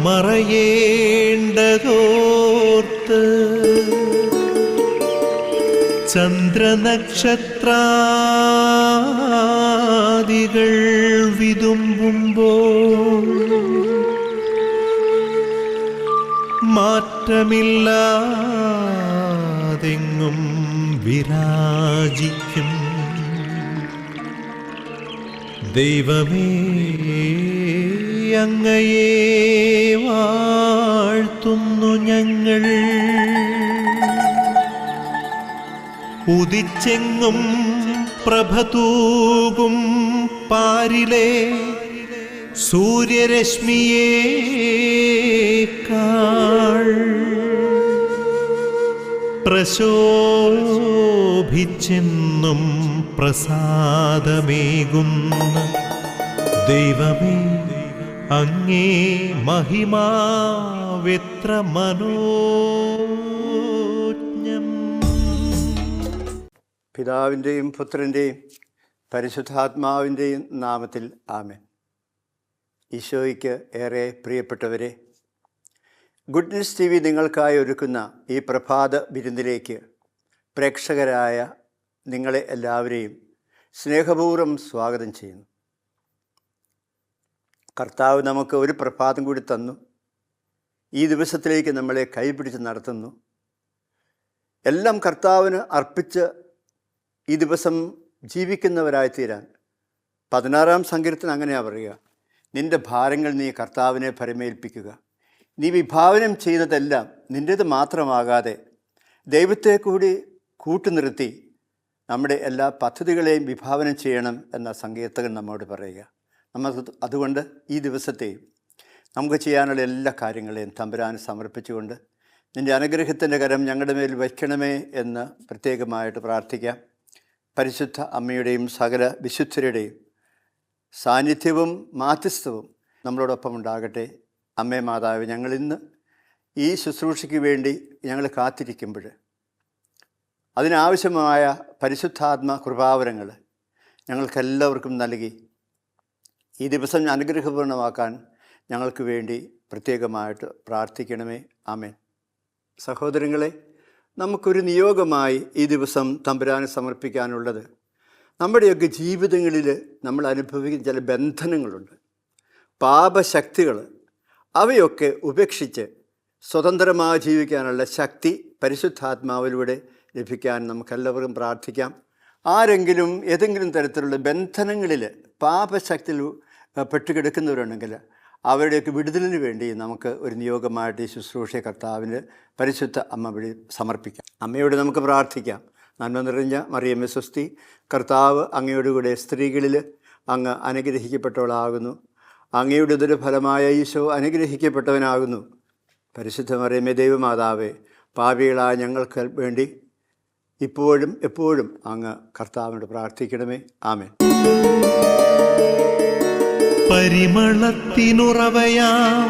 മറയേണ്ടതോർത്ത് ചന്ദ്രനക്ഷത്രാദികൾ വിതുമ്പുമ്പോൾ മാറ്റമില്ലാതെങ്ങും വിരാജിക്കും ദൈവമേ, അങ്ങയെ വാഴ്ത്തുന്നു ഞങ്ങൾ. ഉദിച്ചെങ്ങും പ്രഭതൂകും പാരിലെ സൂര്യരശ്മിയേക്കാൾ പ്രശോഭിച്ചെന്നും പ്രസാദമേകുന്ന ദൈവമേ, അങ്ങേ മഹിമാവെത്ര മനോജ്ഞം. പിതാവിൻ്റെയും പുത്രൻ്റെയും പരിശുദ്ധാത്മാവിൻ്റെയും നാമത്തിൽ ആമേൻ. ഈശോയ്ക്ക് ഏറെ പ്രിയപ്പെട്ടവരെ, ഗുഡ് ന്യൂസ് TV നിങ്ങൾക്കായി ഒരുക്കുന്ന ഈ പ്രഭാത വിരുന്നിലേക്ക് പ്രേക്ഷകരായ നിങ്ങളെ എല്ലാവരെയും സ്നേഹപൂർവ്വം സ്വാഗതം ചെയ്യുന്നു. കർത്താവ് നമുക്ക് ഒരു പ്രഭാതം കൂടി തന്നു. ഈ ദിവസത്തിലേക്ക് നമ്മളെ കൈപിടിച്ച് നടത്തുന്നു. എല്ലാം കർത്താവിന് അർപ്പിച്ച് ഈ ദിവസം ജീവിക്കുന്നവരായിത്തീരാൻ 16-ാം സങ്കീർത്തനം അങ്ങനെയാണ് പറയുക: നിൻ്റെ ഭാരങ്ങൾ നീ കർത്താവിനെ ഭരമേൽപ്പിക്കുക. നീ വിഭാവനം ചെയ്യുന്നതെല്ലാം നിൻ്റേത് മാത്രമാകാതെ ദൈവത്തെ കൂടി കൂട്ടുനിർത്തി നമ്മുടെ എല്ലാ പദ്ധതികളെയും വിഭാവനം ചെയ്യണം എന്ന സങ്കീർത്തകൻ നമ്മോട് പറയുക. അതുകൊണ്ട് ഈ ദിവസത്തെയും നമുക്ക് ചെയ്യാനുള്ള എല്ലാ കാര്യങ്ങളെയും തമ്പുരാന് സമർപ്പിച്ചുകൊണ്ട് നിൻ്റെ അനുഗ്രഹത്തിൻ്റെ കരം ഞങ്ങളുടെ മേൽ വയ്ക്കണമേ എന്ന് പ്രത്യേകമായിട്ട് പ്രാർത്ഥിക്കാം. പരിശുദ്ധ അമ്മയുടെയും സകല വിശുദ്ധരുടെയും സാന്നിധ്യവും മാധ്യസ്ഥവും നമ്മളോടൊപ്പം ഉണ്ടാകട്ടെ. അമ്മേ മാതാവ്, ഞങ്ങളിന്ന് ഈ ശുശ്രൂഷയ്ക്ക് വേണ്ടി ഞങ്ങൾ കാത്തിരിക്കുമ്പോൾ അതിനാവശ്യമായ പരിശുദ്ധാത്മ കൃപാവരങ്ങൾ ഞങ്ങൾക്കെല്ലാവർക്കും നൽകി ഈ ദിവസം അനുഗ്രഹപൂർണ്ണമാക്കാൻ ഞങ്ങൾക്ക് വേണ്ടി പ്രത്യേകമായിട്ട് പ്രാർത്ഥിക്കണമേ. ആമേൻ. സഹോദരങ്ങളെ, നമുക്കൊരു നിയോഗമായി ഈ ദിവസം തമ്പുരാന് സമർപ്പിക്കാനുള്ളത്, നമ്മുടെയൊക്കെ ജീവിതങ്ങളിൽ നമ്മൾ അനുഭവിക്കുന്ന ചില ബന്ധനങ്ങളുണ്ട്, പാപശക്തികൾ. അവയൊക്കെ ഉപേക്ഷിച്ച് സ്വതന്ത്രമായി ജീവിക്കാനുള്ള ശക്തി പരിശുദ്ധാത്മാവിലൂടെ ലഭിക്കാൻ നമുക്കെല്ലാവർക്കും പ്രാർത്ഥിക്കാം. ആരെങ്കിലും ഏതെങ്കിലും തരത്തിലുള്ള ബന്ധനങ്ങളിൽ പാപശക്തിയിൽ പെട്ടുകിടക്കുന്നവരുണ്ടെങ്കിൽ അവരുടെയൊക്കെ വിടുതലിന് വേണ്ടി നമുക്ക് ഒരു നിയോഗമായിട്ട് ഈ ശുശ്രൂഷ കർത്താവിന് പരിശുദ്ധ അമ്മ വഴി സമർപ്പിക്കാം. അമ്മയോട് നമുക്ക് പ്രാർത്ഥിക്കാം. നന്മ നിറഞ്ഞ മറിയമേ സ്വസ്തി, കർത്താവ് അങ്ങയുടെ കൂടെ സ്ത്രീകളിൽ അങ്ങ് അനുഗ്രഹിക്കപ്പെട്ടവളാകുന്നു. അങ്ങയുടെ ഉദരഫലമായ ഈശോ അനുഗ്രഹിക്കപ്പെട്ടവനാകുന്നു. പരിശുദ്ധ മറിയമേ ദൈവമാതാവേ, പാപികളായ ഞങ്ങൾക്ക് വേണ്ടി ഇപ്പോഴും എപ്പോഴും അങ്ങ് കർത്താവിനോട് പ്രാർത്ഥിക്കണമേ. ആമേൻ. പരിമളത്തിനുറവയാം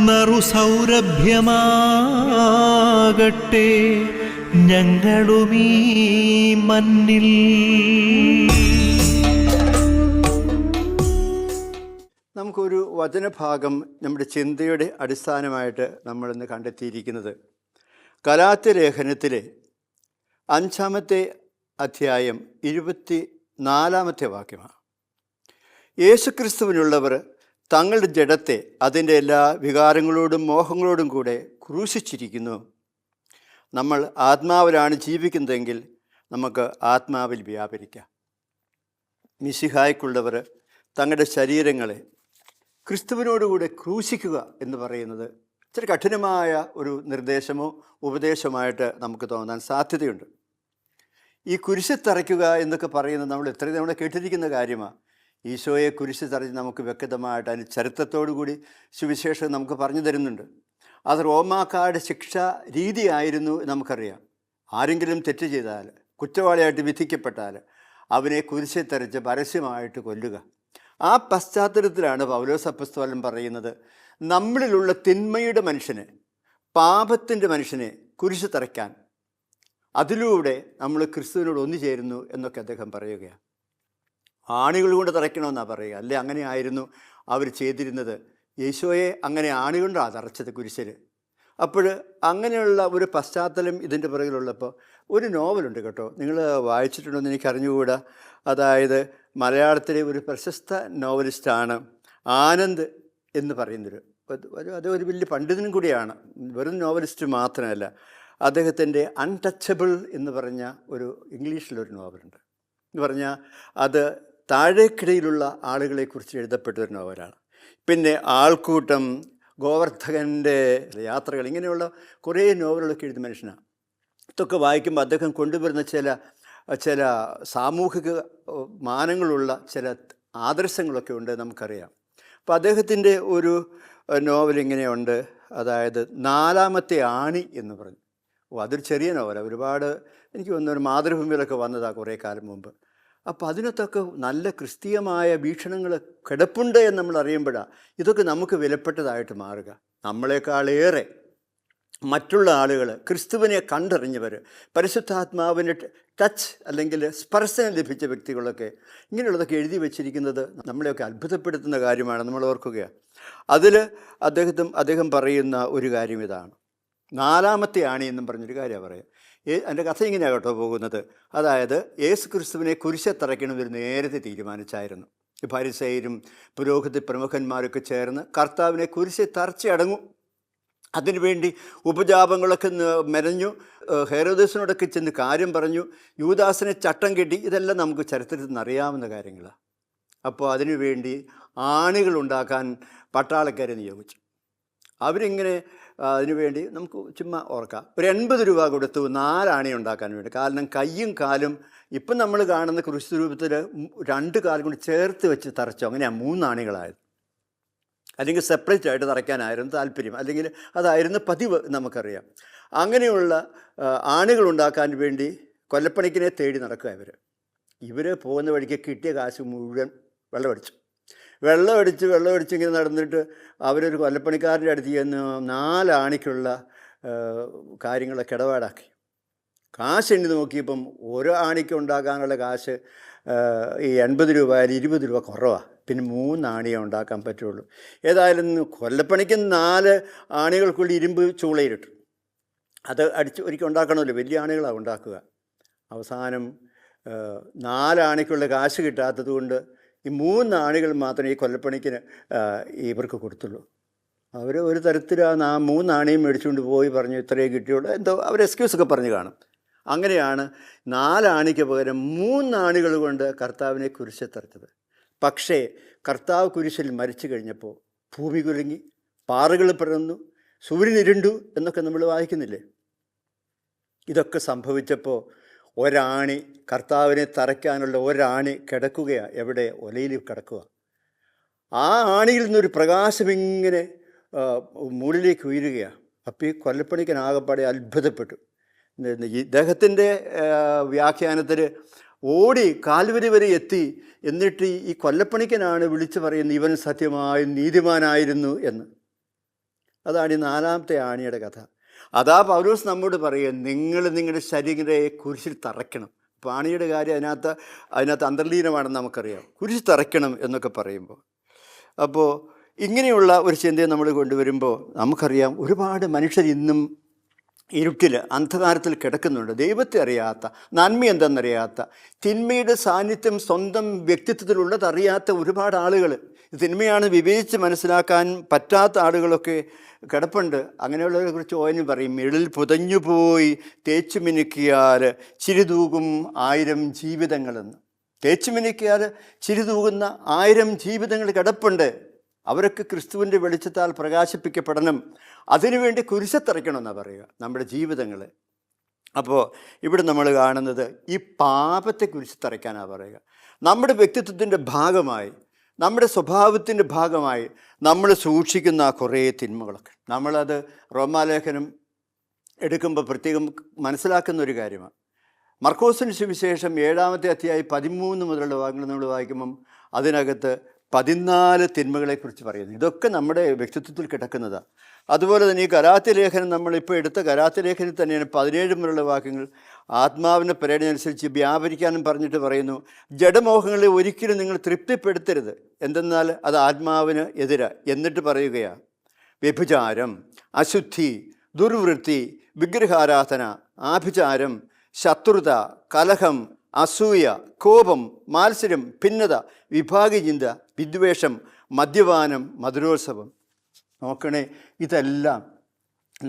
നറുസൗരഭ്യമാകട്ടെ ഞങ്ങളുമീ മണ്ണിൽ. നമുക്കൊരു വചനഭാഗം നമ്മുടെ ചിന്തയുടെ അടിസ്ഥാനമായിട്ട് നമ്മളിന്ന് കണ്ടെത്തിയിരിക്കുന്നത് ഗലാത്യലേഖനത്തിലെ 5-ാമത്തെ അധ്യായം 24-ാമത്തെ വാക്യമാണ്. യേശുക്രിസ്തുവിനുള്ളവർ തങ്ങളുടെ ജഡത്തെ അതിൻ്റെ എല്ലാ വികാരങ്ങളോടും മോഹങ്ങളോടും കൂടെ ക്രൂശിച്ചിരിക്കുന്നു. നമ്മൾ ആത്മാവിലാണ് ജീവിക്കുന്നതെങ്കിൽ നമുക്ക് ആത്മാവിൽ വ്യാപരിക്കാം. മിശിഹായ്ക്കുള്ളവർ തങ്ങളുടെ ശരീരങ്ങളെ ക്രിസ്തുവിനോടുകൂടെ ക്രൂശിക്കുക എന്ന് പറയുന്നത് ഇച്ചിരി കഠിനമായ ഒരു നിർദ്ദേശമോ ഉപദേശമായിട്ട് നമുക്ക് തോന്നാൻ സാധ്യതയുണ്ട്. ഈ കുരിശ് തറയ്ക്കുക എന്നൊക്കെ പറയുന്നത് നമ്മൾ എത്ര തവണ കേട്ടിരിക്കുന്ന കാര്യമാണ്. ഈശോയെ കുരിശ് തറച്ച് നമുക്ക് വ്യക്തമായിട്ട് അതിന് ചരിത്രത്തോടു കൂടി സുവിശേഷം നമുക്ക് പറഞ്ഞു തരുന്നുണ്ട്. അത് റോമാക്കാരുടെ ശിക്ഷാ രീതിയായിരുന്നു നമുക്കറിയാം. ആരെങ്കിലും തെറ്റ് ചെയ്താൽ, കുറ്റവാളിയായിട്ട് വിധിക്കപ്പെട്ടാൽ അവനെ കുരിശിൽ തറച്ച് പരസ്യമായിട്ട് കൊല്ലുക. ആ പശ്ചാത്തലത്തിലാണ് പൗലോസ് അപ്പോസ്തലൻ പറയുന്നത്, നമ്മളിലുള്ള തിന്മയുടെ മനുഷ്യനെ, പാപത്തിൻ്റെ മനുഷ്യനെ കുരിശ് തറയ്ക്കാൻ, അതിലൂടെ നമ്മൾ ക്രിസ്തുവിനോട് ഒന്നു ചേരുന്നു എന്നൊക്കെ അദ്ദേഹം പറയുകയാണ്. ആണികൾ കൊണ്ട് തറയ്ക്കണമെന്നാണ് പറയുക. അല്ലേ, അങ്ങനെ ആയിരുന്നു അവർ ചെയ്തിരുന്നത്. യേശോയെ അങ്ങനെ ആണികൊണ്ടാണ് തറച്ചത് കുരിശിൽ. അപ്പോൾ അങ്ങനെയുള്ള ഒരു പശ്ചാത്തലം ഇതിൻ്റെ പുറകിലുള്ളപ്പോൾ ഒരു നോവലുണ്ട് കേട്ടോ, നിങ്ങൾ വായിച്ചിട്ടുണ്ടോ എന്ന് എനിക്ക് അറിഞ്ഞുകൂടാ. അതായത് മലയാളത്തിലെ ഒരു പ്രശസ്ത നോവലിസ്റ്റാണ് ആനന്ദ് എന്ന് പറയുന്നൊരു ഒരു വലിയ പണ്ഡിതനും കൂടിയാണ്, വെറും നോവലിസ്റ്റ് മാത്രമല്ല. അദ്ദേഹത്തിൻ്റെ അൺടച്ചബിൾ എന്ന് പറഞ്ഞ ഒരു ഇംഗ്ലീഷിലൊരു നോവലുണ്ട്. എന്ന് പറഞ്ഞാൽ അത് താഴേക്കിടയിലുള്ള ആളുകളെക്കുറിച്ച് എഴുതപ്പെട്ട ഒരു നോവലാണ്. പിന്നെ ആൾക്കൂട്ടം, ഗോവർദ്ധകൻ്റെ യാത്രകൾ, ഇങ്ങനെയുള്ള കുറേ നോവലുകളൊക്കെ എഴുതിയ മനുഷ്യനാണ്. ഇതൊക്കെ വായിക്കുമ്പോൾ അദ്ദേഹം കൊണ്ടുവരുന്ന ചില സാമൂഹിക മാനങ്ങളുള്ള ചില ആദർശങ്ങളൊക്കെ ഉണ്ട് നമുക്കറിയാം. അപ്പോൾ അദ്ദേഹത്തിൻ്റെ ഒരു നോവൽ ഇങ്ങനെയുണ്ട്, അതായത് 4-ാമത്തെ ആണി എന്ന് പറഞ്ഞു. അതൊരു ചെറിയ നോവലാണ്, ഒരുപാട് എനിക്ക് തോന്നുന്നു ഒരു മാതൃഭൂമിയിലൊക്കെ വന്നതാണ് കുറേ കാലം മുമ്പ്. അപ്പോൾ അതിനകത്തൊക്കെ നല്ല ക്രിസ്തീയമായ വീക്ഷണങ്ങൾ കിടപ്പുണ്ട് എന്ന് നമ്മൾ അറിയുമ്പോഴാണ് ഇതൊക്കെ നമുക്ക് വിലപ്പെട്ടതായിട്ട് മാറുക. നമ്മളെക്കാളേറെ മറ്റുള്ള ആളുകൾ, ക്രിസ്തുവിനെ കണ്ടറിഞ്ഞവർ, പരിശുദ്ധാത്മാവിൻ്റെ ടച്ച് അല്ലെങ്കിൽ സ്പർശനം ലഭിച്ച വ്യക്തികളൊക്കെ ഇങ്ങനെയുള്ളതൊക്കെ എഴുതി വച്ചിരിക്കുന്നത് നമ്മളെയൊക്കെ അത്ഭുതപ്പെടുത്തുന്ന കാര്യമാണ്, നമ്മൾ ഓർക്കുകയാണ്. അതിൽ അദ്ദേഹം പറയുന്ന ഒരു കാര്യം ഇതാണ്, 4-ാമത്തെ ആണി എന്നും പറഞ്ഞൊരു കാര്യമാണ് പറയുക. എൻ്റെ കഥ ഇങ്ങനെയാണ് കേട്ടോ പോകുന്നത്. അതായത് യേശു ക്രിസ്തുവിനെ കുരിശെ തറയ്ക്കണമെന്ന് നേരത്തെ തീരുമാനിച്ചായിരുന്നു. ഫരിസേയരും പുരോഹിത പ്രമുഖന്മാരൊക്കെ ചേർന്ന് കർത്താവിനെ കുരിശെ തറച്ചടങ്ങും. അതിനുവേണ്ടി ഉപജാപങ്ങളൊക്കെ മെനഞ്ഞു, ഹെരോദസിനോടൊക്കെ ചെന്ന് കാര്യം പറഞ്ഞു, യൂദാസിനെ ചട്ടം കെട്ടി. ഇതെല്ലാം നമുക്ക് ചരിത്രത്തിൽ നിന്ന് അറിയാവുന്ന കാര്യങ്ങളാണ്. അപ്പോൾ അതിനുവേണ്ടി ആണികൾ ഉണ്ടാക്കാൻ പട്ടാളക്കാരെ നിയോഗിച്ചു. അവരിങ്ങനെ അതിനുവേണ്ടി നമുക്ക് ചുമ്മാ ഓർക്കാം, ഒരു 80 രൂപ കൊടുത്തു 4 ആണി ഉണ്ടാക്കാൻ വേണ്ടി. കാരണം കയ്യും കാലും ഇപ്പം നമ്മൾ കാണുന്ന ക്രിസ്തു രൂപത്തിൽ 2 കാലും കൂടി ചേർത്ത് വെച്ച് തറച്ചു, അങ്ങനെയാണ് 3 ആണികളായത്. അല്ലെങ്കിൽ സെപ്പറേറ്റ് ആയിട്ട് തറയ്ക്കാനായിരുന്നു താല്പര്യം, അല്ലെങ്കിൽ അതായിരുന്നു പതിവ് നമുക്കറിയാം. അങ്ങനെയുള്ള ആണികൾ ഉണ്ടാക്കാൻ വേണ്ടി കൊല്ലപ്പണിക്കിനെ തേടി നടക്കുക ഇവർ പോകുന്ന വഴിക്ക് കിട്ടിയ കാശ് മുഴുവൻ വെള്ളമടിച്ച് ഇങ്ങനെ നടന്നിട്ട് അവരൊരു കൊല്ലപ്പണിക്കാരൻ്റെ അടുത്ത് ചെന്ന് 4 ആണിക്കുള്ള കാര്യങ്ങളൊക്കെ ഇടപാടാക്കി. കാശ് എണ്ണി നോക്കിയപ്പം ഓരോ ആണിക്ക് ഉണ്ടാക്കാനുള്ള കാശ് ഈ 80 രൂപ 20 രൂപ കുറവാണ്. പിന്നെ 3 ആണിയേ ഉണ്ടാക്കാൻ പറ്റുള്ളൂ. ഏതായാലും കൊല്ലപ്പണിക്ക് 4 ആണികൾക്കുള്ള ഇരുമ്പ് ചൂളയിലിട്ടു. അത് അടിച്ച് ഒരിക്കൽ ഉണ്ടാക്കണമല്ലോ, വലിയ ആണികളാണ് ഉണ്ടാക്കുക. അവസാനം 4 ആണിക്കുള്ള കാശ് കിട്ടാത്തത് കൊണ്ട് ഈ 3 ആണികൾ മാത്രമേ ഈ കൊല്ലപ്പണിക്കിന് ഇവർക്ക് കൊടുത്തുള്ളൂ. അവർ ഒരു തരത്തിൽ ആ 3 ആണിയും മേടിച്ചുകൊണ്ട് പോയി പറഞ്ഞു ഇത്രയേ കിട്ടിയുള്ളൂ, എന്തോ അവർ എക്സ്ക്യൂസൊക്കെ പറഞ്ഞു കാണും. അങ്ങനെയാണ് 4 ആണിക്ക് പകരം 3 ആണികൾ കൊണ്ട് കർത്താവിനെ കുരിശിൽ തറച്ചത്. പക്ഷേ കർത്താവ് കുരിശിൽ മരിച്ചു കഴിഞ്ഞപ്പോൾ ഭൂമി കുലുങ്ങി, പാറകൾ പിറന്നു, സൂര്യൻ ഇരുണ്ടു എന്നൊക്കെ നമ്മൾ വായിക്കുന്നില്ലേ. ഇതൊക്കെ സംഭവിച്ചപ്പോൾ ഒരാണി, കർത്താവിനെ തറയ്ക്കാനുള്ള ഒരാണി കിടക്കുകയാണ്. എവിടെ? ഒലയിൽ കിടക്കുക. ആ ആണിയിൽ നിന്നൊരു പ്രകാശം ഇങ്ങനെ മുകളിലേക്ക് ഉയരുകയാണ്. അപ്പോൾ ഈ കൊല്ലപ്പണിക്കനാകപ്പാടെ അത്ഭുതപ്പെട്ടു. ഇദ്ദേഹത്തിൻ്റെ വ്യാഖ്യാനത്തിൽ ഓടി കാൽവരി വരെ എത്തി. എന്നിട്ട് ഈ കൊല്ലപ്പണിക്കനാണ് വിളിച്ചു പറയുന്നത് ഇവൻ സത്യമായും നീതിമാനായിരുന്നു എന്ന്. അതാണ് ഈ 4-ാമത്തെ ആണിയുടെ കഥ. അതാ പൗലോസ് നമ്മോട് പറയുക, നിങ്ങൾ നിങ്ങളുടെ ശരീരത്തെ കുരിശിൽ തറയ്ക്കണം. പാണിയുടെ കാര്യം അതിനകത്ത് അന്തർലീനമാണെന്ന് നമുക്കറിയാം. കുരിശിൽ തറയ്ക്കണം എന്നൊക്കെ പറയുമ്പോൾ, അപ്പോൾ ഇങ്ങനെയുള്ള ഒരു ചിന്തയെ നമ്മൾ കൊണ്ടുവരുമ്പോൾ നമുക്കറിയാം ഒരുപാട് മനുഷ്യർ ഇന്നും ഇരുട്ടിൽ അന്ധകാരത്തിൽ കിടക്കുന്നുണ്ട്. ദൈവത്തെ അറിയാത്ത, നന്മ എന്തെന്നറിയാത്ത, തിന്മയുടെ സാന്നിധ്യം സ്വന്തം വ്യക്തിത്വത്തിലുള്ളതറിയാത്ത ഒരുപാട് ആളുകൾ, തിന്മയാണ് വിവേചിച്ച് മനസ്സിലാക്കാൻ പറ്റാത്ത ആളുകളൊക്കെ കിടപ്പുണ്ട്. അങ്ങനെയുള്ളവരെ കുറിച്ച് ഓയന് പറയും, ഇളിൽ പുതഞ്ഞുപോയി തേച്ചു മിനുക്കിയാൽ ചിരിതൂകും 1000 ജീവിതങ്ങളെന്ന്. തേച്ചു മിനുക്കിയാൽ ചിരിതൂകുന്ന 1000 ജീവിതങ്ങൾ കിടപ്പുണ്ട്. അവരൊക്കെ ക്രിസ്തുവിൻ്റെ വെളിച്ചത്താൽ പ്രകാശിപ്പിക്കപ്പെടണം. അതിനുവേണ്ടി കുരിശത്തറയ്ക്കണമെന്നാണ് പറയുക നമ്മുടെ ജീവിതങ്ങൾ. അപ്പോൾ ഇവിടെ നമ്മൾ കാണുന്നത് ഈ പാപത്തെ കുരിശത്തറയ്ക്കാനാണ് പറയുക. നമ്മുടെ വ്യക്തിത്വത്തിൻ്റെ ഭാഗമായി, നമ്മുടെ സ്വഭാവത്തിൻ്റെ ഭാഗമായി നമ്മൾ സൂക്ഷിക്കുന്ന കുറേ തിന്മകളൊക്കെ, നമ്മളത് റോമാലേഖനം എടുക്കുമ്പോൾ പ്രത്യേകം മനസ്സിലാക്കുന്ന ഒരു കാര്യമാണ്. മർക്കോസിന് സുവിശേഷം 7-ാമത്തെ അധ്യായം 13 മുതലുള്ള ഭാഗങ്ങൾ നമ്മൾ വായിക്കുമ്പം അതിനകത്ത് 14 തിന്മകളെക്കുറിച്ച് പറയുന്നു. ഇതൊക്കെ നമ്മുടെ വ്യക്തിത്വത്തിൽ കിടക്കുന്നതാണ്. അതുപോലെ തന്നെ ഈ ഗലാത്യ ലേഖനം, നമ്മളിപ്പോൾ എടുത്ത ഗലാത്യ ലേഖനത്തിൽ തന്നെയാണ് 17 മുതലുള്ള വാക്യങ്ങൾ ആത്മാവിൻ്റെ പ്രേരണയനുസരിച്ച് വ്യാപരിക്കാനും പറഞ്ഞിട്ട് പറയുന്നു, ജഡമോഹങ്ങളെ ഒരിക്കലും നിങ്ങൾ തൃപ്തിപ്പെടുത്തരുത്, എന്തെന്നാൽ അത് ആത്മാവിന് എതിരാ. എന്നിട്ട് പറയുകയാണ്, വ്യഭിചാരം, അശുദ്ധി, ദുർവൃത്തി, വിഗ്രഹാരാധന, ആഭിചാരം, ശത്രുത, കലഹം, അസൂയ, കോപം, മാത്സര്യം, ഭിന്നത, വിഭാഗീയചിന്ത, വിദ്വേഷം, മദ്യപാനം, മധുരോത്സവം. നോക്കണേ, ഇതെല്ലാം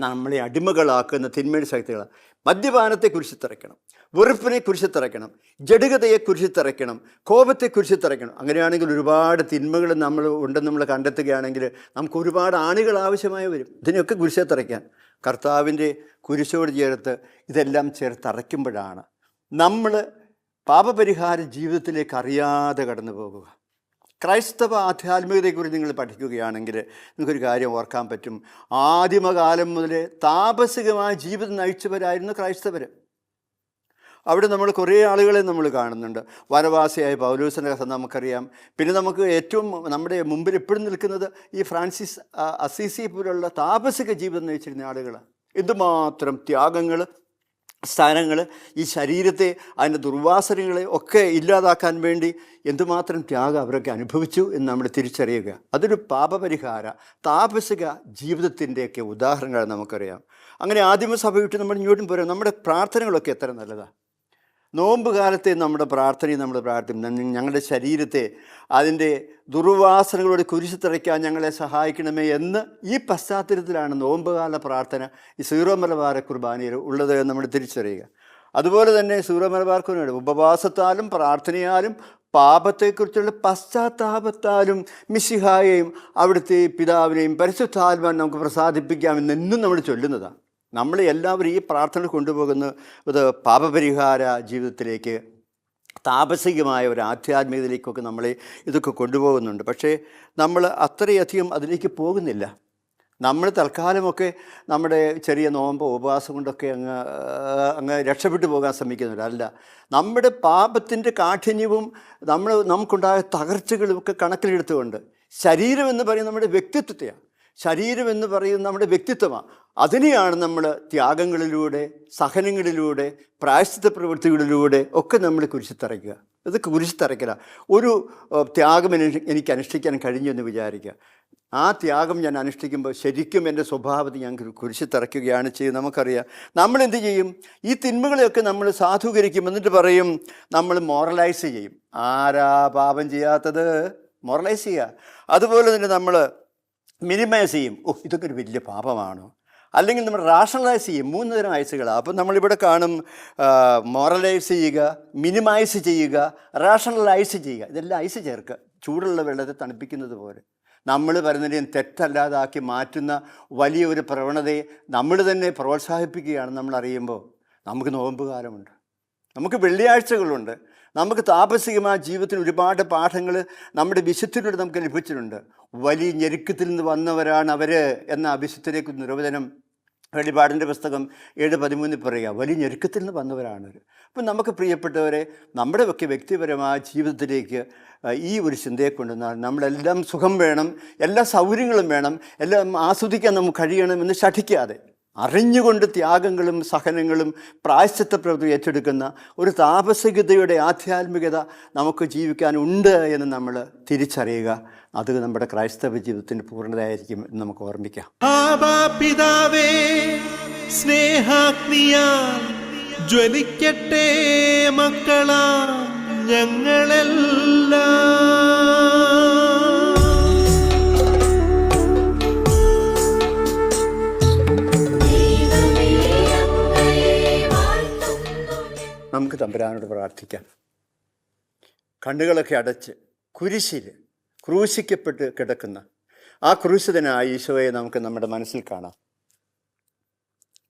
നമ്മളെ അടിമകളാക്കുന്ന തിന്മയുടെ ശക്തികളാണ്. മദ്യപാനത്തെ കുരിശിത്തറയ്ക്കണം, വെറുപ്പിനെ കുരിശിത്തറയ്ക്കണം, ജഡികതയെ കുരിശിത്തറയ്ക്കണം, കോപത്തെ കുരിശിത്തറയ്ക്കണം. അങ്ങനെയാണെങ്കിൽ ഒരുപാട് തിന്മകൾ നമ്മൾ ഉണ്ടെന്ന് നമ്മൾ കണ്ടെത്തുകയാണെങ്കിൽ നമുക്ക് ഒരുപാട് ആണികൾ ആവശ്യമായി വരും ഇതിനെയൊക്കെ കുരിശിത്തറയ്ക്കാൻ. കർത്താവിൻ്റെ കുരിശോട് ചേർത്ത് ഇതെല്ലാം ചേർത്തറയ്ക്കുമ്പോഴാണ് നമ്മൾ പാപപരിഹാര ജീവിതത്തിലേക്ക് അറിയാതെ കടന്നു പോകുക. ക്രൈസ്തവ ആധ്യാത്മികതയെക്കുറിച്ച് നിങ്ങൾ പഠിക്കുകയാണെങ്കിൽ നിങ്ങൾക്കൊരു കാര്യം ഓർക്കാൻ പറ്റും. ആദിമകാലം മുതലേ താപസികമായ ജീവിതം നയിച്ചവരായിരുന്നു ക്രൈസ്തവർ. അവിടെ നമ്മൾ കുറേ ആളുകളെ നമ്മൾ കാണുന്നുണ്ട്. വനവാസിയായ പൗലോസിൻ്റെ കഥ നമുക്കറിയാം. പിന്നെ നമുക്ക് ഏറ്റവും നമ്മുടെ മുമ്പിൽ എപ്പോഴും നിൽക്കുന്നത് ഈ ഫ്രാൻസിസ് അസീസി പോലുള്ള താപസിക ജീവിതം നയിച്ചിരുന്ന ആളുകളാണ്. എന്തുമാത്രം ത്യാഗങ്ങൾ, സ്ഥാനങ്ങൾ, ഈ ശരീരത്തെ, അതിൻ്റെ ദുർവാസനകളെ ഒക്കെ ഇല്ലാതാക്കാൻ വേണ്ടി എന്തുമാത്രം ത്യാഗം അവരൊക്കെ അനുഭവിച്ചു എന്ന് നമ്മൾ തിരിച്ചറിയുക. അതൊരു പാപപരിഹാര താപസിക ജീവിതത്തിൻ്റെയൊക്കെ ഉദാഹരണങ്ങൾ നമുക്കറിയാം. അങ്ങനെ ആദിമസഭ വിട്ട് നമ്മൾ ഇങ്ങോട്ടും പോരാ. നമ്മുടെ പ്രാർത്ഥനകളൊക്കെ എത്ര നല്ലതാണ്. നോമ്പ് കാലത്തെ നമ്മുടെ പ്രാർത്ഥനയും നമ്മൾ പ്രാർത്ഥിക്കും, ഞങ്ങളുടെ ശരീരത്തെ അതിൻ്റെ ദുർവാസനകളോട് കുരിശിത്തറയ്ക്കാൻ ഞങ്ങളെ സഹായിക്കണമേ എന്ന്. ഈ പശ്ചാത്തലത്തിലാണ് നോമ്പുകാല പ്രാർത്ഥന ഈ സീറോ മലബാർ കുർബാനയിൽ ഉള്ളത് എന്ന് നമ്മൾ തിരിച്ചറിയുക. അതുപോലെ തന്നെ സീറോ മലബാർ കുർബാന ഉപവാസത്താലും പ്രാർത്ഥനയാലും പാപത്തെക്കുറിച്ചുള്ള പശ്ചാത്താപത്താലും മിശിഹായെയും അവിടുത്തെ പിതാവിനെയും പരിശുദ്ധാത്മാവിനെ നമുക്ക് പ്രസാദിപ്പിക്കാമെന്ന് എന്നും നമ്മൾ ചൊല്ലുന്നതാണ്. നമ്മൾ എല്ലാവരും ഈ പ്രാർത്ഥന കൊണ്ടുപോകുന്ന ഇത് പാപപരിഹാര ജീവിതത്തിലേക്ക്, താപസികമായ ഒരു ആധ്യാത്മികതയിലേക്കൊക്കെ നമ്മളെ ഇതൊക്കെ കൊണ്ടുപോകുന്നുണ്ട്. പക്ഷേ നമ്മൾ അത്രയധികം അതിലേക്ക് പോകുന്നില്ല. നമ്മൾ തൽക്കാലമൊക്കെ നമ്മുടെ ചെറിയ നോമ്പ് ഉപവാസം കൊണ്ടൊക്കെ അങ്ങ് രക്ഷപ്പെട്ടു പോകാൻ ശ്രമിക്കുന്നില്ല. അല്ല, നമ്മുടെ പാപത്തിൻ്റെ കാഠിന്യവും നമുക്കുണ്ടായ തകർച്ചകളും ഒക്കെ കണക്കിലെടുത്തുകൊണ്ട് ശരീരം എന്ന് പറയുന്നത് നമ്മുടെ വ്യക്തിത്വത്തെയാണ്. ശരീരം എന്ന് പറയുന്നത് നമ്മുടെ വ്യക്തിത്വമാണ്. അതിനെയാണ് നമ്മൾ ത്യാഗങ്ങളിലൂടെ, സഹനങ്ങളിലൂടെ, പ്രായശ്ചിത്ത പ്രവൃത്തികളിലൂടെ ഒക്കെ നമ്മൾ കുരിശിത്തറയ്ക്കുക. ഇത് കുരിശിത്തറയ്ക്കല. ഒരു ത്യാഗം എനിക്ക് അനുഷ്ഠിക്കാൻ കഴിഞ്ഞു എന്ന് വിചാരിക്കുക. ആ ത്യാഗം ഞാൻ അനുഷ്ഠിക്കുമ്പോൾ ശരിക്കും എൻ്റെ സ്വഭാവത്തെ ഞാൻ കുരിശിത്തറയ്ക്കുകയാണ് ചെയ്യുന്നത്. നമുക്കറിയാം നമ്മളെന്ത് ചെയ്യും, ഈ തിന്മകളെയൊക്കെ നമ്മൾ സാധൂകരിക്കും. എന്നിട്ട് പറയും, നമ്മൾ മോറലൈസ് ചെയ്യും. ആരാ പാപം ചെയ്യാത്തത്? മോറലൈസ് ചെയ്യുക. അതുപോലെ തന്നെ നമ്മൾ മിനിമൈസ് ചെയ്യും. ഇതൊക്കെ ഒരു വലിയ പാപമാണോ? അല്ലെങ്കിൽ നമ്മൾ റാഷണലൈസ് ചെയ്യും. 3 തരം ഐസുകളാണ്. അപ്പം നമ്മളിവിടെ കാണും മോറലൈസ് ചെയ്യുക, മിനിമൈസ് ചെയ്യുക, റാഷണലൈസ് ചെയ്യുക. ഇതെല്ലാം ഐസ് ചേർക്കുക, ചൂടുള്ള വെള്ളത്തെ തണുപ്പിക്കുന്നത് പോലെ. നമ്മൾ വരുന്നതിനെയും തെറ്റല്ലാതാക്കി മാറ്റുന്ന വലിയൊരു പ്രവണതയെ നമ്മൾ തന്നെ പ്രോത്സാഹിപ്പിക്കുകയാണ്. നമ്മൾ അറിയുമ്പോൾ നമുക്ക് നോമ്പ് കാലമുണ്ട്, നമുക്ക് വെള്ളിയാഴ്ചകളുണ്ട്, നമുക്ക് താപസികമായ ജീവിതത്തിൽ ഒരുപാട് പാഠങ്ങൾ നമ്മുടെ വിശുദ്ധരിലൂടെ നമുക്ക് ലഭിച്ചിട്ടുണ്ട്. വലിയ ഞെരുക്കത്തിൽ നിന്ന് വന്നവരാണ് അവർ എന്ന അഭിശുദ്ധരേക്ക് നിർവചനം വെളിപാടിൻ്റെ പുസ്തകം 7:13 പറയുക. വലിയ ഞെരുക്കത്തിൽ നിന്ന് വന്നവരാണ്. അപ്പം നമുക്ക് പ്രിയപ്പെട്ടവരെ, നമ്മുടെ ഒക്കെ വ്യക്തിപരമായ ജീവിതത്തിലേക്ക് ഈ ഒരു ചിന്തയെ കൊണ്ടുവന്നാൽ നമ്മളെല്ലാം സുഖം വേണം, എല്ലാ സൗകര്യങ്ങളും വേണം, എല്ലാം ആസ്വദിക്കാൻ നമുക്ക് കഴിയണമെന്ന് ശഠിക്കാതെ അറിഞ്ഞുകൊണ്ട് ത്യാഗങ്ങളും സഹനങ്ങളും പ്രായശ്ചിത്ത പ്രവൃത്തി ഏറ്റെടുക്കുന്ന ഒരു താപസികതയുടെ ആധ്യാത്മികത നമുക്ക് ജീവിക്കാനുണ്ട് എന്ന് നമ്മൾ തിരിച്ചറിയുക. അത് നമ്മുടെ ക്രൈസ്തവ ജീവിതത്തിൻ്റെ പൂർണ്ണതയായിരിക്കും എന്ന് നമുക്ക് ഓർമ്മിക്കാം. പിതാവേ, സ്നേഹാഗ്നിയാൽ ജ്വലിക്കട്ടെ മക്കളാ ഞങ്ങളെല്ലാം. നമുക്ക് തമ്പുരാനോട് പ്രാർത്ഥിക്കാം. കണ്ണുകളൊക്കെ അടച്ച് കുരിശിൽ ക്രൂശിക്കപ്പെട്ട് കിടക്കുന്ന ആ ക്രൂശിതനായ ഈശോയെ നമുക്ക് നമ്മുടെ മനസ്സിൽ കാണാം.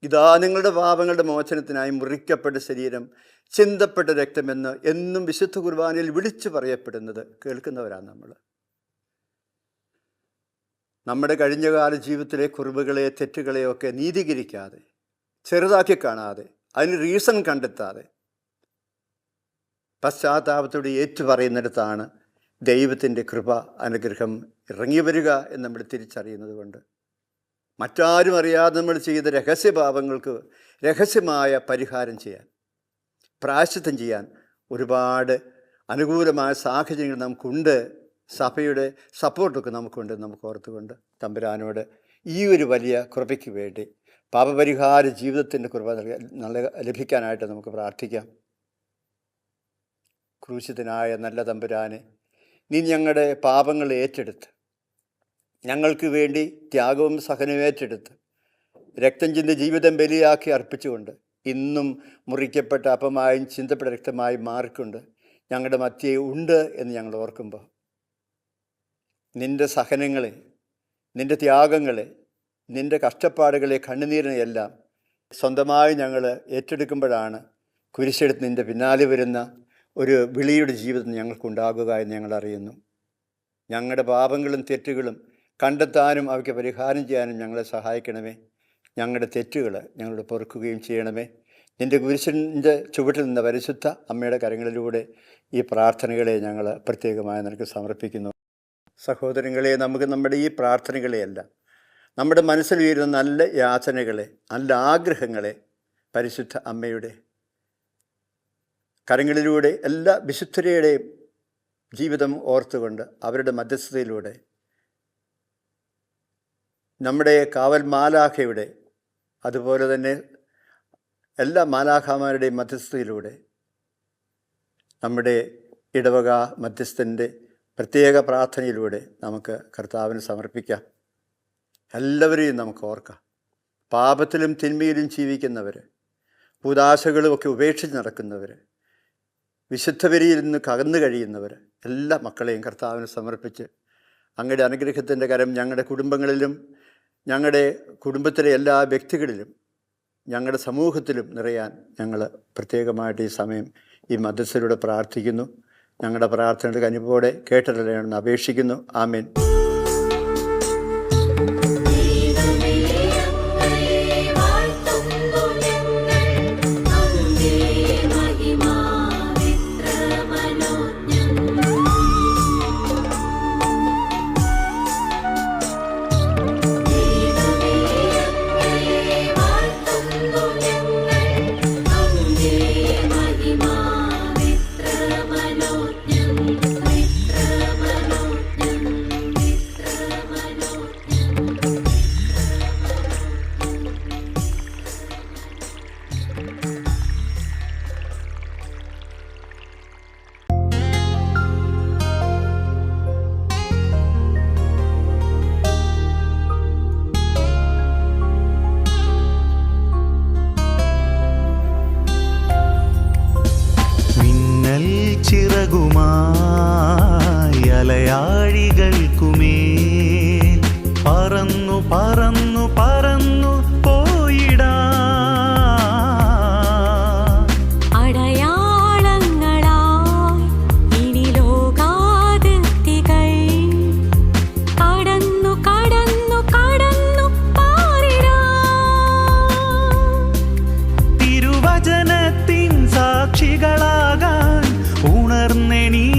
ഇതാ നിങ്ങളുടെ പാപങ്ങളുടെ മോചനത്തിനായി മുറിക്കപ്പെട്ട ശരീരം, ചിന്തപ്പെട്ട രക്തമെന്ന് എന്നും വിശുദ്ധ കുർബാനയിൽ വിളിച്ചു പറയപ്പെടുന്നത് കേൾക്കുന്നവരാണ് നമ്മൾ. നമ്മുടെ കഴിഞ്ഞകാല ജീവിതത്തിലെ കുറവുകളെ, തെറ്റുകളെയൊക്കെ നീതീകരിക്കാതെ, ചെറുതാക്കി കാണാതെ, അതിന് റീസൺ കണ്ടെത്താതെ പശ്ചാത്താപത്തോടെ ഏറ്റുപറയുന്നിടത്താണ് ദൈവത്തിൻ്റെ കൃപ, അനുഗ്രഹം ഇറങ്ങി വരിക എന്ന് നമ്മൾ തിരിച്ചറിയുന്നത് കൊണ്ട് മറ്റാരും അറിയാതെ നമ്മൾ ചെയ്ത രഹസ്യപാപങ്ങൾക്ക് രഹസ്യമായ പരിഹാരം ചെയ്യാൻ, പ്രായശ്ചിത്തം ചെയ്യാൻ ഒരുപാട് അനുകൂലമായ സാഹചര്യങ്ങൾ നമുക്കുണ്ട്. സഭയുടെ സപ്പോർട്ടൊക്കെ നമുക്കുണ്ട്. നമുക്ക് ഓർത്തുകൊണ്ട് തമ്പുരാനോട് ഈ ഒരു വലിയ കൃപയ്ക്ക് വേണ്ടി, പാപപരിഹാര ജീവിതത്തിൻ്റെ കൃപ ലഭിക്കാനായിട്ട് നമുക്ക് പ്രാർത്ഥിക്കാം. ക്രൂശിതനായ നല്ല തമ്പുരാനെ, നീ ഞങ്ങളുടെ പാപങ്ങൾ ഏറ്റെടുത്ത് ഞങ്ങൾക്ക് വേണ്ടി ത്യാഗവും സഹനവും ഏറ്റെടുത്ത് രക്തം ചിന്തി ജീവിതം ബലിയാക്കി അർപ്പിച്ചുകൊണ്ട് ഇന്നും മുറിക്കപ്പെട്ട അപ്പമായും ചിന്തപ്പെട്ട രക്തമായും മാറിക്കൊണ്ട് ഞങ്ങളുടെ മധ്യേ ഉണ്ട് എന്ന് ഞങ്ങൾ ഓർക്കുമ്പോൾ നിൻ്റെ സഹനങ്ങളെ, നിൻ്റെ ത്യാഗങ്ങളെ, നിൻ്റെ കഷ്ടപ്പാടുകളെ, കണ്ണുനീരിനെയെല്ലാം സ്വന്തമായി ഞങ്ങൾ ഏറ്റെടുക്കുമ്പോഴാണ് കുരിശെടുത്ത് നിൻ്റെ പിന്നാലെ വരുന്ന ഒരു വിളിയുടെ ജീവിതം ഞങ്ങൾക്കുണ്ടാകുക എന്ന് ഞങ്ങൾ അറിയുന്നു. ഞങ്ങളുടെ പാപങ്ങളും തെറ്റുകളും കണ്ടെത്താനും അവയ്ക്ക് പരിഹാരം ചെയ്യാനും ഞങ്ങളെ സഹായിക്കണമേ. ഞങ്ങളുടെ തെറ്റുകൾ ഞങ്ങളോട് പൊറുക്കുകയും ചെയ്യണമേ. നിൻ്റെ കുരിശിൻ്റെ ചുവട്ടിൽ നിന്ന പരിശുദ്ധ അമ്മയുടെ കരങ്ങളിലൂടെ ഈ പ്രാർത്ഥനകളെ ഞങ്ങൾ പ്രത്യേകമായി നിനക്ക് സമർപ്പിക്കുന്നു. സഹോദരങ്ങളെ, നമുക്ക് നമ്മുടെ ഈ പ്രാർത്ഥനകളെയല്ല, നമ്മുടെ മനസ്സിൽ വീഴുന്ന നല്ല യാചനകളെ, നല്ല ആഗ്രഹങ്ങളെ പരിശുദ്ധ അമ്മയുടെ കരങ്ങളിലൂടെ എല്ലാ വിശുദ്ധരുടെയും ജീവിതം ഓർത്തുകൊണ്ട് അവരുടെ മധ്യസ്ഥതയിലൂടെ നമ്മുടെ കാവൽ മാലാഖയുടെ, അതുപോലെ തന്നെ എല്ലാ മാലാഖമാരുടെയും മധ്യസ്ഥതയിലൂടെ നമ്മുടെ ഇടവക മധ്യസ്ഥൻ്റെ പ്രത്യേക പ്രാർത്ഥനയിലൂടെ നമുക്ക് കർത്താവിന് സമർപ്പിക്കാം. എല്ലാവരെയും നമുക്ക് ഓർക്കാം. പാപത്തിലും തിന്മയിലും ജീവിക്കുന്നവർ, ഭൂതാശകളുമൊക്കെ ഉപേക്ഷിച്ച് നടക്കുന്നവർ, വിശുദ്ധവരിയിൽ നിന്ന് കകന്നു കഴിയുന്നവർ, എല്ലാ മക്കളെയും കർത്താവിന് സമർപ്പിച്ച് അങ്ങയുടെ അനുഗ്രഹത്തിൻ്റെ കരം ഞങ്ങളുടെ കുടുംബങ്ങളിലും ഞങ്ങളുടെ കുടുംബത്തിലെ എല്ലാ വ്യക്തികളിലും ഞങ്ങളുടെ സമൂഹത്തിലും നിറയാൻ ഞങ്ങൾ പ്രത്യേകമായിട്ട് ഈ സമയം ഈ മധ്യസ്ഥയിലൂടെ പ്രാർത്ഥിക്കുന്നു. ഞങ്ങളുടെ പ്രാർത്ഥനയുടെ കനിവോടെ കേട്ടറിയണമെന്ന് അപേക്ഷിക്കുന്നു. ആമേൻ. ചിറകുമായി അലയാഴികൾക്കുമേൽ പറന്നു പറന്നു പറന്നു പോയിടാ അടയാളങ്ങളായി ഇനി ലോകാതിർത്തികൾ കടന്നു കടന്നു കടന്നു പാറിടാ തിരുവചനത്തിൻ സാക്ഷികളാകാൻ ഉണർന്നെണീറ്റിടാം.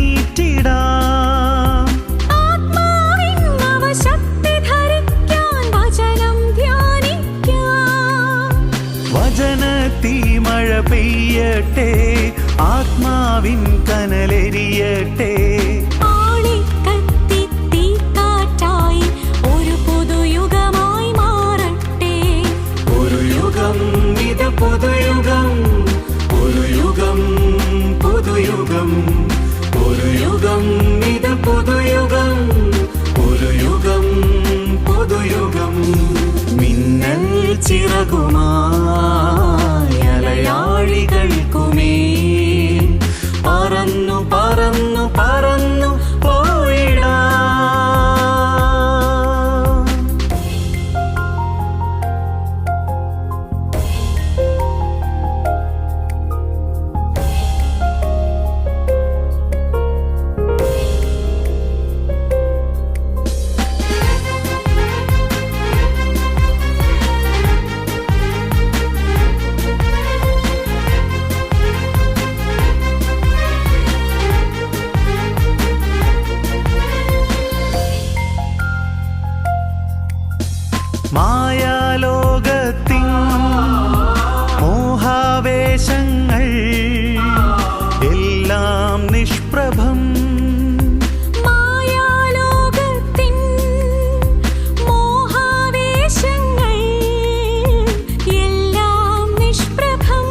ആത്മാവിൻ നവശക്തി ധരിക്കാൻ വചനം ധ്യാനിക്കാം. വചനത്തീ മഴ പെയ്യട്ടെ, ആത്മാവിൻ കനലെരിയട്ടെ. ആളിക്കത്തി തീക്കാറ്റായി ഒരു പുതുയുഗമായി മാറട്ടെ. ഒരു യുഗം ഇത് പുതുയുഗം, ഒരു യുഗം പുതുയുഗം, ഒരു യുഗം ഇത് പുതുയുഗം, ഒരു യുഗം പുതുയുഗം. മിന്നൽ ചിറകുമായി അലയാഴികൾക്കുമേൽ പറന്നു പറന്നു പറന്നു പോയിടാ. മായാലോകത്തിൻ മോഹാവേശങ്ങൾ എല്ലാം നിഷ്പ്രഭം. മായാലോകത്തിൻ മോഹാവേശങ്ങൾ എല്ലാം നിഷ്പ്രഭം.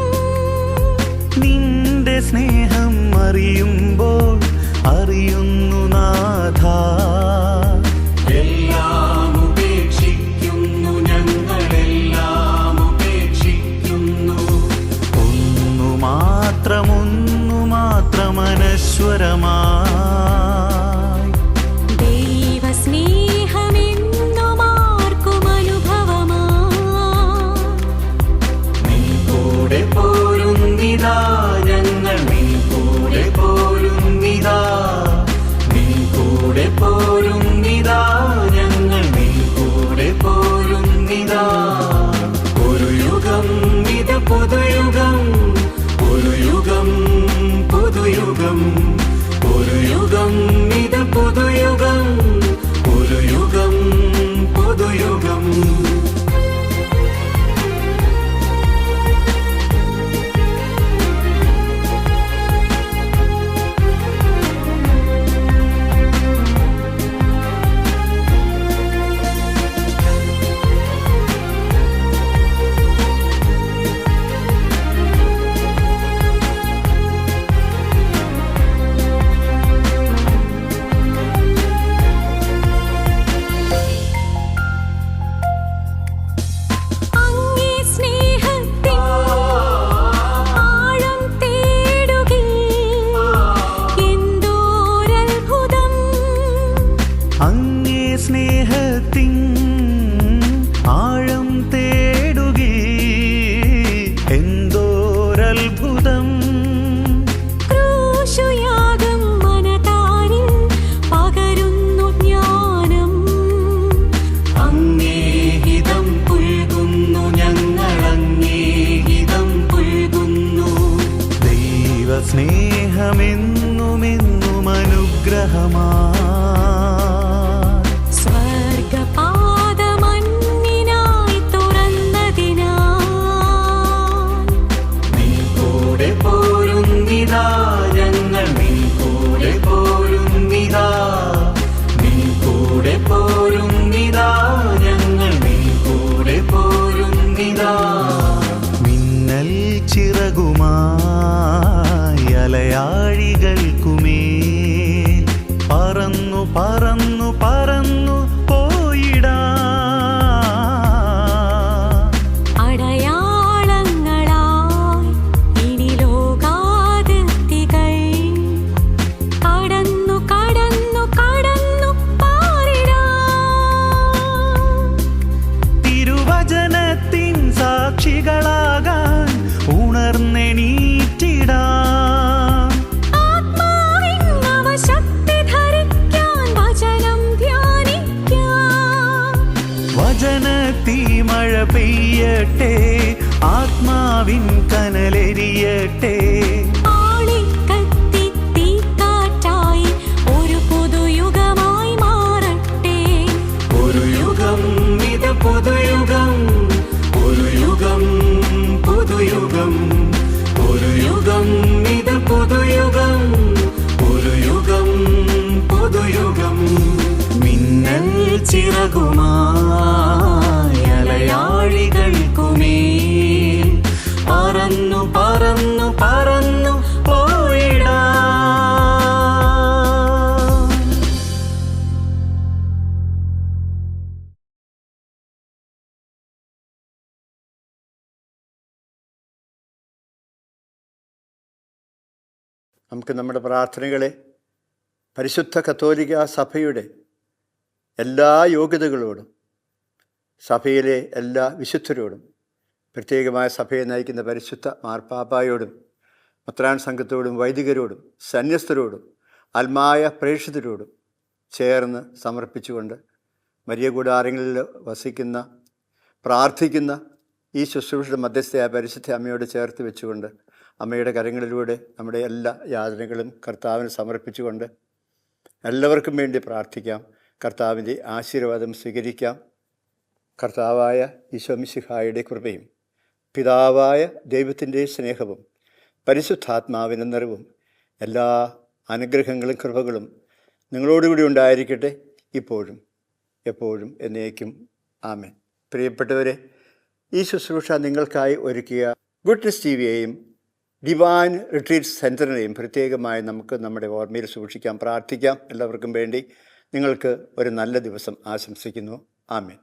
നിന്റെ സ്നേഹം അറിയുമ്പോൾ അറിയുന്നു നാഥ, എല്ലാം ഉപേക്ഷിക്കുന്നു, ഞങ്ങളെല്ലാം ഉപേക്ഷിക്കുന്നു. ഒന്നു മാത്രം അനശ്വരമായി ദൈവസ്നേഹമെന്നും ആർക്കും അനുഭവമായി. നിൻ കൂടെ പോരുന്നിതാ ഞങ്ങൾ, നിൻ കൂടെ പോരുന്നിതാ, നിൻ കൂടെ പോരുന്നിതാ ഞങ്ങൾ, നിൻ കൂടെ പോരുന്നിതാ. ഒരു യുഗം ഇത് പുതുയുഗം, ഒരു യുഗം പുതുയുഗം, ഒരു യുഗം ഇത് പുതുയുഗം, ഒരു യുഗം പുതുയുഗം. അങ്ങേ സ്നേഹത്തിൻ ആഴം തേടുകിൽ എന്തോരത്ഭുതം. അങ്ങേ സ്നേഹത്തിൻ ആഴം തേടുകേ എന്തോരത്ഭുതം. ക്രൂശുയാഗം മനതാരിൽ പകരുന്നു ജ്ഞാനം. അങ്ങേഹിതം പുൽകുന്നു ഞങ്ങൾ, അങ്ങേഹിതം പുൽകുന്നു. ദൈവസ്നേഹമെന്നുമെന്നും അനുഗ്രഹമായി സ്വർഗപാദമന്നിനായി തുറന്നതിനാൽ നിൻ കൂടെ പോരുന്നിതാ ഞങ്ങൾ, നിൻ കൂടെ പോരുന്നിതാ, നിൻ കൂടെ പോരുന്നിതാ ഞങ്ങൾ, നിൻ കൂടെ പോരുന്നിതാ. മിന്നൽ ചിറകുമായി അലയാഴികൾക്കുമേൽ പറന്നു പറന്നു പറന്നു പോയിടാം. അടയാളങ്ങളായി ഇനി ലോകാതിർത്തികൾ കടന്നു കടന്നു കടന്നു പാറിടാം. തിരുവചനത്തിൻ സാക്ഷികളാകാൻ ഉണർന്നെണീറ്റിടാം. ആത്മാവിൻ നവശക്തി ധരിക്കാൻ വചനം ധ്യാനിക്കാം. വചനത്തീ മഴ പെയ്യട്ടെ, ആത്മാവിൻ കനലെരിയട്ടെ. ആളിക്കത്തി തീക്കാറ്റായി ഒരു പുതുയുഗമായി മാറട്ടെ. ഒരു യുഗം ഇത് പുതുയുഗം, ഒരു യുഗം പുതുയുഗം, ഒരു യുഗം ഇത് പുതുയുഗം, ഒരു യുഗം പുതുയുഗം. മിന്നൽ ചിറകുമായി അലയാഴികൾക്കുമേൽ പറന്നു പറന്നു പറന്നു പോയിടാം. നമുക്ക് നമ്മുടെ പ്രാർത്ഥനകളെ പരിശുദ്ധ കത്തോലിക്ക സഭയുടെ എല്ലാ യോഗ്യതകളോടും, സഭയിലെ എല്ലാ വിശുദ്ധരോടും, പ്രത്യേകമായ സഭയെ നയിക്കുന്ന പരിശുദ്ധ മാർപ്പാപ്പായോടും, മെത്രാൻ സംഘത്തോടും, വൈദികരോടും, സന്യസ്തരോടും, ആത്മായ പ്രേക്ഷിതരോടും ചേർന്ന് സമർപ്പിച്ചുകൊണ്ട് മരിയ കൂടാരങ്ങളിൽ വസിക്കുന്ന, പ്രാർത്ഥിക്കുന്ന ഈ ശുശ്രൂഷയുടെ മധ്യസ്ഥയായ പരിശുദ്ധ അമ്മയോട് ചേർത്ത് വെച്ചുകൊണ്ട് അമ്മയുടെ കരങ്ങളിലൂടെ നമ്മുടെ എല്ലാ യാതനകളും കർത്താവിന് സമർപ്പിച്ചുകൊണ്ട് എല്ലാവർക്കും വേണ്ടി പ്രാർത്ഥിക്കാം. കർത്താവിൻ്റെ ആശീർവാദം സ്വീകരിക്കാം. കർത്താവായ ഈശോമിശിഹായുടെ കൃപയും പിതാവായ ദൈവത്തിൻ്റെ സ്നേഹവും പരിശുദ്ധാത്മാവിൻ്റെ നിറവും എല്ലാ അനുഗ്രഹങ്ങളും കൃപകളും നിങ്ങളോടുകൂടി ഉണ്ടായിരിക്കട്ടെ, ഇപ്പോഴും എപ്പോഴും എന്നേക്കും. ആമേൻ. പ്രിയപ്പെട്ടവരെ, ഈ ശുശ്രൂഷ നിങ്ങൾക്കായി ഒരുക്കിയ ഗുഡ്നസ് ടിവിയെയും ഡിവൈൻ റിട്രീറ്റ് സെൻറ്ററിനെയും പ്രത്യേകമായി നമുക്ക് നമ്മുടെ ഓർമ്മയിൽ സൂക്ഷിക്കാം, പ്രാർത്ഥിക്കാം. എല്ലാവർക്കും വേണ്ടി നിങ്ങൾക്ക് ഒരു നല്ല ദിവസം ആശംസിക്കുന്നു. ആമേൻ.